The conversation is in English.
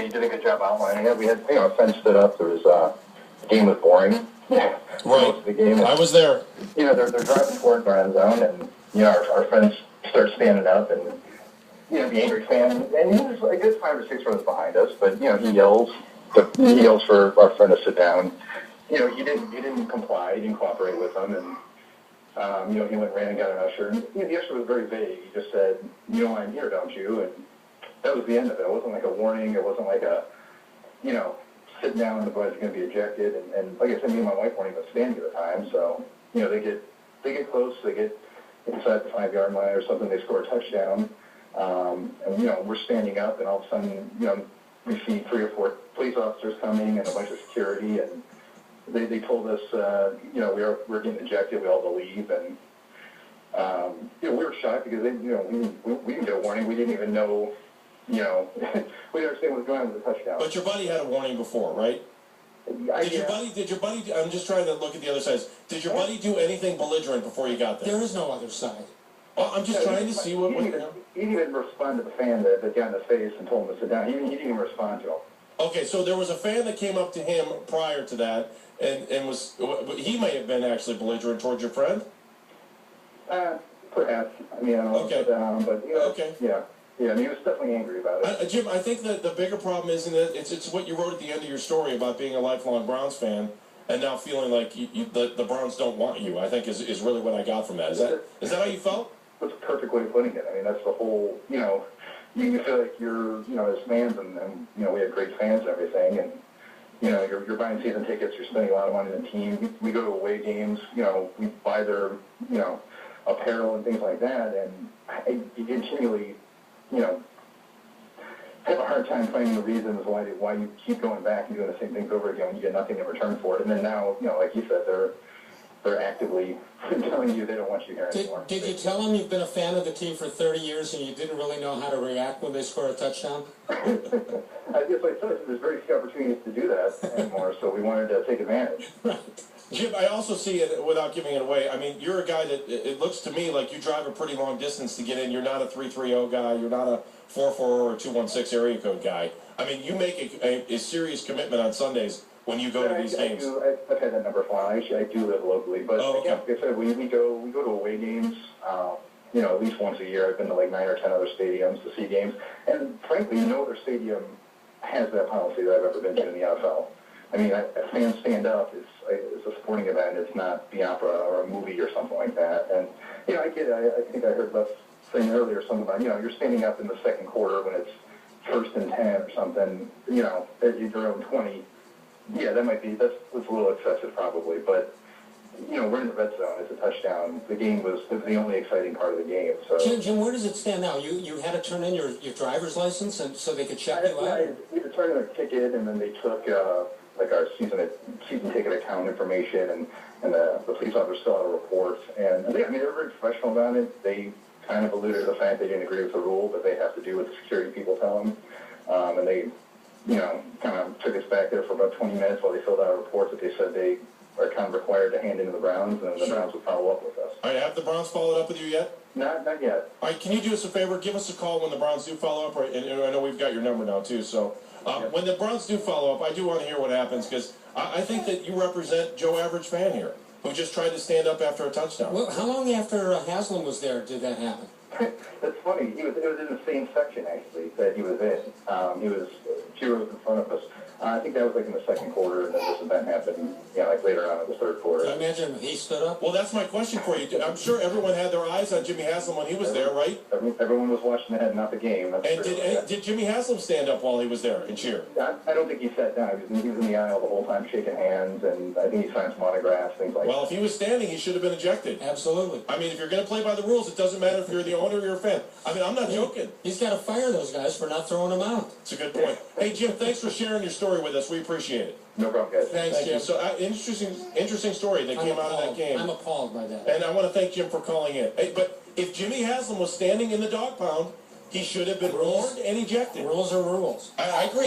you did a good job outlining it. We had, a fence stood up. There was, the game was boring. Yeah. Right. Most of the game. I was there. They're driving towards our end zone, and, our friends start standing up, and, the angry fan, and he was a good 5 or 6 rows behind us, but, he yells for our friend to sit down. He didn't comply, he didn't cooperate with them, and, he went and ran and got an usher, and the usher was very vague. He just said, "You know I'm here, don't you?" And that was the end of it. It wasn't like a warning, it wasn't like a, sit down, the boys are going to be ejected, and like I said, me and my wife weren't even standing at the time, so, they get close, they get inside the 5-yard line or something, they score a touchdown, and, we're standing up, and all of a sudden, we see 3 or 4 police officers coming and a bunch of security, and they told us, we're getting ejected, we all had to leave, and, we were shocked because we didn't get a warning, we didn't even know, we didn't understand what was going on with the touchdown. But your buddy had a warning before, right? Did your buddy, I'm just trying to look at the other side. Did your buddy do anything belligerent before you got there? There is no other side. Well, I'm just trying to see what... He didn't even respond to the fan that got in his face and told him to sit down. He didn't even respond to him. Okay, so there was a fan that came up to him prior to that, and was... He may have been actually belligerent towards your friend? Perhaps. I mean, I don't know. Okay. But, Okay. Yeah. Yeah, he was definitely angry about it. Jim, I think that the bigger problem is it's what you wrote at the end of your story about being a lifelong Browns fan and now feeling like the Browns don't want you, I think is really what I got from that. Is that how you felt? That's a perfect way of putting it. I mean, that's the whole, you feel like you're, as fans, and we have great fans and everything, and, you're buying season tickets, you're spending a lot of money on the team. We go to away games, we buy their, apparel and things like that, and you continually, have a hard time finding the reasons why you keep going back and doing the same things over again when you get nothing in return for it. And then now, like you said, they're actively telling you they don't want you here anymore. Did you tell them you've been a fan of the team for 30 years and you didn't really know how to react when they score a touchdown? I guess like I said, there's very few opportunities to do that anymore, so we wanted to take advantage. Jim, I also see it, without giving it away, I mean, you're a guy that, it looks to me like you drive a pretty long distance to get in. You're not a 330 guy. You're not a 44 or 216 area code guy. I mean, you make a serious commitment on Sundays when you go to these games. I've had that number for a while. Actually, I do live locally. But, like I said, we go to away games, at least once a year. I've been to like 9 or 10 other stadiums to see games. And frankly, no other stadium has that policy that I've ever been to in the NFL. I mean, fans stand up. It's a sporting event. It's not the opera or a movie or something like that. And, I get it. I think I heard Les saying earlier something about, you're standing up in the second quarter when it's 1st and 10 or something, at your own 20. Yeah, that's a little excessive probably. But, we're in the red zone. It's a touchdown. The game was the only exciting part of the game. So Jim, where does it stand now? You had to turn in your driver's license and so they could check you out? We had to turn in a ticket, and then they took our season ticket account information, and the police officers fill out a report. And they were very professional about it. They kind of alluded to the fact they didn't agree with the rule, but they have to do what the security people tell them. And they, kind of took us back there for about 20 minutes while they filled out a report that they said they are kind of required to hand in to the Browns, and the Browns would follow up with us. All right, have the Browns followed up with you yet? Not yet. All right, can you do us a favor? Give us a call when the Browns do follow up. And I know we've got your number now, too. So when the Browns do follow up, I do want to hear what happens, because I think that you represent Joe Average fan here, who just tried to stand up after a touchdown. Well, how long after Haslam was there did that happen? That's funny. It was in the same section, actually, that he was in. He was 2 rows in front of us. I think that was like in the second quarter, and then this event happened, like later on in the third quarter. Can you imagine if he stood up? Well, that's my question for you. I'm sure everyone had their eyes on Jimmy Haslam when he was there, right? Everyone was watching that, not the game. Did Jimmy Haslam stand up while he was there and cheer? I don't think he sat down. He was in the aisle the whole time shaking hands, and I think he signed some autographs, things like that. Well, if he was standing, he should have been ejected. Absolutely. I mean, if you're going to play by the rules, it doesn't matter if you're the owner or you're a fan. I mean, I'm not joking. He's got to fire those guys for not throwing him out. It's a good point. Hey, Jim, thanks for sharing your story with us. We appreciate it. No problem, guys. Thanks, Jim. So, interesting story that came out of that game. I'm appalled by that. And I want to thank Jim for calling in. Hey, but if Jimmy Haslam was standing in the dog pound, he should have been warned and ejected. Rules are rules. I agree.